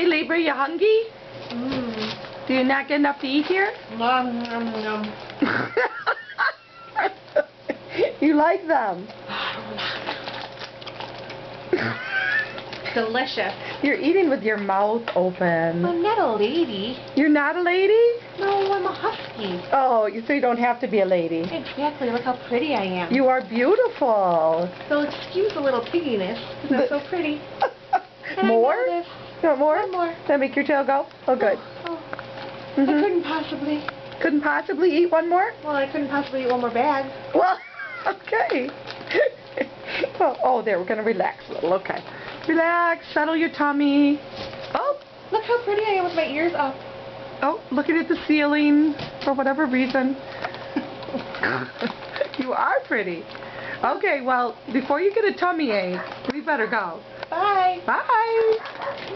Hey Libra, you hungry? Mm. Do you not get enough to eat here? Nom, nom, nom. You like them? Delicious. You're eating with your mouth open. I'm not a lady. You're not a lady? No, I'm a husky. Oh, so you don't have to be a lady. Exactly. Look how pretty I am. You are beautiful. So excuse a little pigginess, because I'm so pretty. And More? I know this. You want more? One more. Does that make your tail go? Oh, good. Oh, Mhm. I couldn't possibly. Couldn't possibly eat one more? Well, I couldn't possibly eat one more bag. Well, okay. Oh, there, we're going to relax a little. Okay. Relax, settle your tummy. Oh, Look how pretty I am with my ears up. oh, looking at the ceiling for whatever reason. You are pretty. Okay, well, before you get a tummy ache, we better go. Bye. Bye.